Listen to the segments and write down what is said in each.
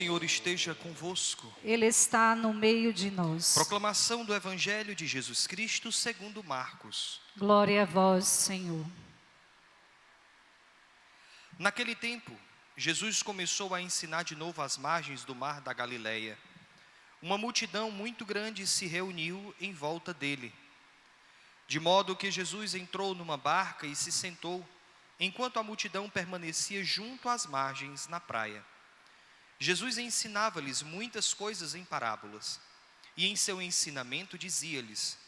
O Senhor esteja convosco. Ele está no meio de nós. Proclamação do Evangelho de Jesus Cristo segundo Marcos. Glória a vós, Senhor. Naquele tempo, Jesus começou a ensinar de novo às margens do mar da Galileia. Uma multidão muito grande se reuniu em volta dele, de modo que Jesus entrou numa barca e se sentou, enquanto a multidão permanecia junto às margens na praia. Jesus ensinava-lhes muitas coisas em parábolas, e em seu ensinamento dizia-lhes: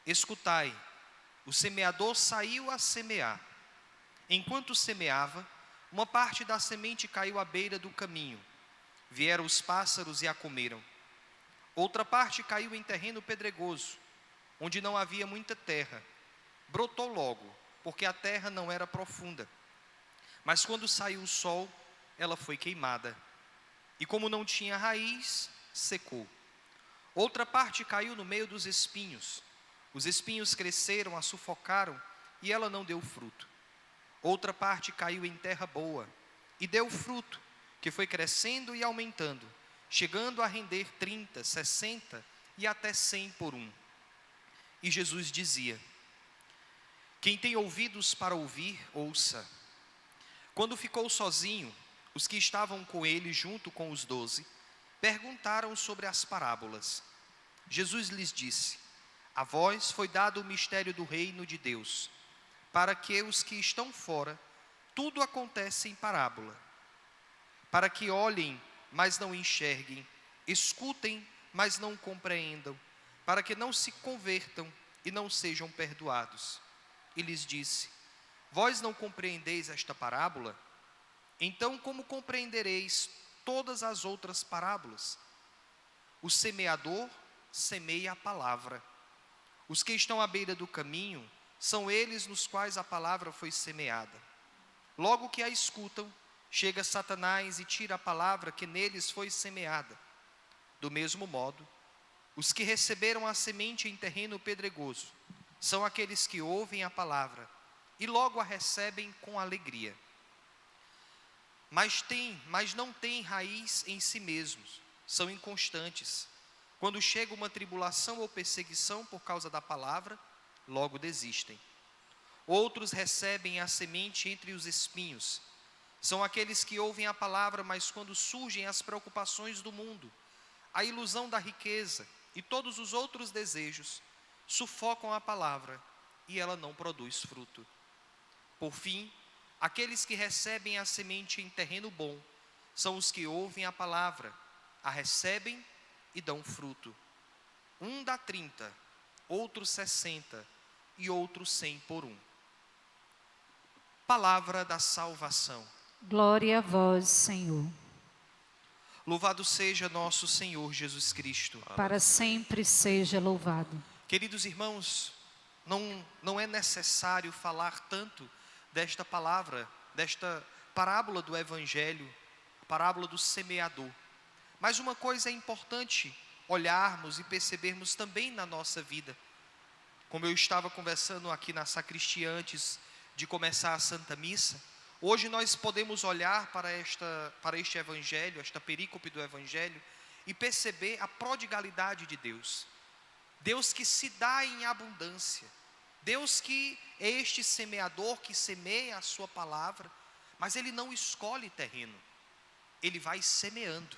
escutai, o semeador saiu a semear. Enquanto semeava, uma parte da semente caiu à beira do caminho. Vieram os pássaros e a comeram. Outra parte caiu em terreno pedregoso, onde não havia muita terra. Brotou logo, porque a terra não era profunda. Mas quando saiu o sol, ela foi queimada. E como não tinha raiz, secou. Outra parte caiu no meio dos espinhos. Os espinhos cresceram, a sufocaram, e ela não deu fruto. Outra parte caiu em terra boa, e deu fruto, que foi crescendo e aumentando, chegando a render 30, 60 e até 100 por um. E Jesus dizia: quem tem ouvidos para ouvir, ouça. Quando ficou sozinho, os que estavam com ele, junto com os 12, perguntaram sobre as parábolas. Jesus lhes disse: a vós foi dado o mistério do reino de Deus, para que os que estão fora, tudo acontece em parábola, para que olhem, mas não enxerguem, escutem, mas não compreendam, para que não se convertam e não sejam perdoados. E lhes disse: vós não compreendeis esta parábola? Então, como compreendereis todas as outras parábolas? O semeador semeia a palavra. Os que estão à beira do caminho são eles nos quais a palavra foi semeada. Logo que a escutam, chega Satanás e tira a palavra que neles foi semeada. Do mesmo modo, os que receberam a semente em terreno pedregoso são aqueles que ouvem a palavra e logo a recebem com alegria. Mas não têm raiz em si mesmos, são inconstantes. Quando chega uma tribulação ou perseguição por causa da palavra, logo desistem. Outros recebem a semente entre os espinhos. São aqueles que ouvem a palavra, mas quando surgem as preocupações do mundo, a ilusão da riqueza e todos os outros desejos, sufocam a palavra e ela não produz fruto. Por fim, aqueles que recebem a semente em terreno bom, são os que ouvem a palavra, a recebem e dão fruto. Um dá 30, outro 60 e outro 100 por um. Palavra da salvação. Glória a vós, Senhor. Louvado seja nosso Senhor Jesus Cristo. Para sempre seja louvado. Queridos irmãos, não é necessário falar tanto desta palavra, desta parábola do Evangelho, a parábola do semeador. Mas uma coisa é importante olharmos e percebermos também na nossa vida. Como eu estava conversando aqui na sacristia antes de começar a Santa Missa, hoje nós podemos olhar para este Evangelho, esta perícope do Evangelho, e perceber a prodigalidade de Deus. Deus que se dá em abundância. Deus que é este semeador que semeia a sua palavra, mas Ele não escolhe terreno. Ele vai semeando,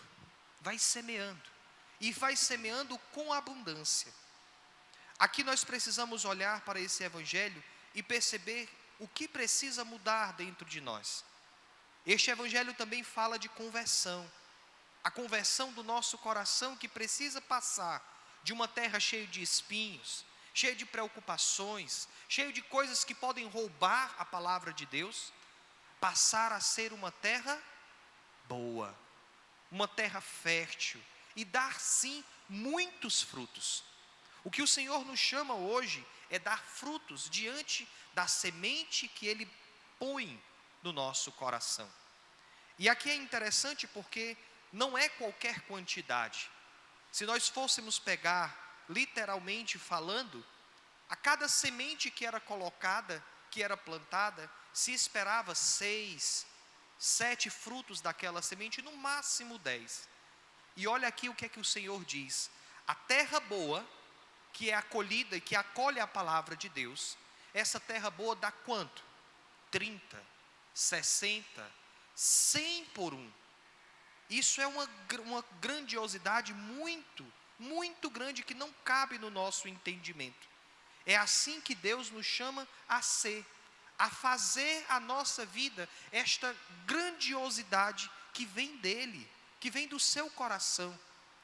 e vai semeando com abundância. Aqui nós precisamos olhar para esse Evangelho e perceber o que precisa mudar dentro de nós. Este Evangelho também fala de conversão, a conversão do nosso coração que precisa passar de uma terra cheia de espinhos, cheio de preocupações, cheio de coisas que podem roubar a palavra de Deus, passar a ser uma terra boa, uma terra fértil e dar sim muitos frutos. O que o Senhor nos chama hoje é dar frutos diante da semente que Ele põe no nosso coração. E aqui é interessante porque não é qualquer quantidade. Se nós fôssemos pegar literalmente falando, a cada semente que era colocada, que era plantada, se esperava 6, 7 frutos daquela semente, no máximo 10. E olha aqui o que é que o Senhor diz: a terra boa, que é acolhida e que acolhe a palavra de Deus, essa terra boa dá quanto? 30, 60, 100 por um. Isso é uma grandiosidade muito grande, que não cabe no nosso entendimento. É assim que Deus nos chama a ser, a fazer a nossa vida esta grandiosidade que vem dele, que vem do seu coração,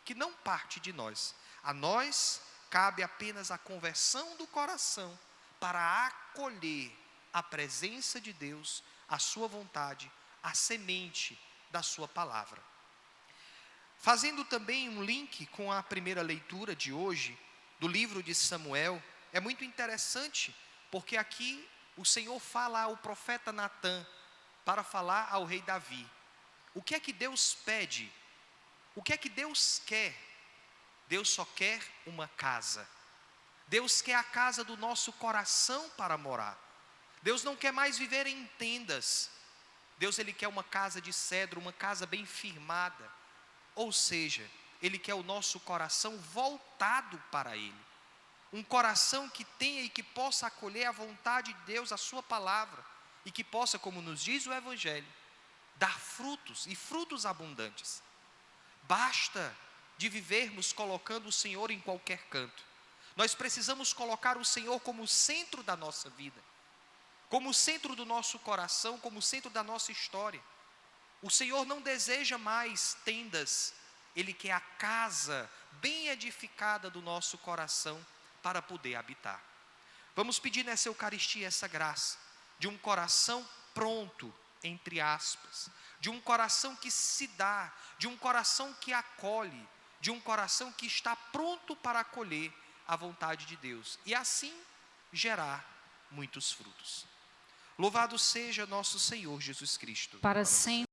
que não parte de nós. A nós cabe apenas a conversão do coração para acolher a presença de Deus, a sua vontade, a semente da sua palavra. Fazendo também um link com a primeira leitura de hoje, do livro de Samuel, é muito interessante, porque aqui o Senhor fala ao profeta Natã para falar ao rei Davi. O que é que Deus pede? O que é que Deus quer? Deus só quer uma casa. Deus quer a casa do nosso coração para morar. Deus não quer mais viver em tendas. Deus, Ele quer uma casa de cedro, uma casa bem firmada. Ou seja, Ele quer o nosso coração voltado para Ele. Um coração que tenha e que possa acolher a vontade de Deus, a sua palavra. E que possa, como nos diz o Evangelho, dar frutos, e frutos abundantes. Basta de vivermos colocando o Senhor em qualquer canto. Nós precisamos colocar o Senhor como o centro da nossa vida, como o centro do nosso coração, como o centro da nossa história. O Senhor não deseja mais tendas, Ele quer a casa bem edificada do nosso coração para poder habitar. Vamos pedir nessa Eucaristia essa graça de um coração pronto, entre aspas, de um coração que se dá, de um coração que acolhe, de um coração que está pronto para acolher a vontade de Deus e assim gerar muitos frutos. Louvado seja nosso Senhor Jesus Cristo. Para sempre.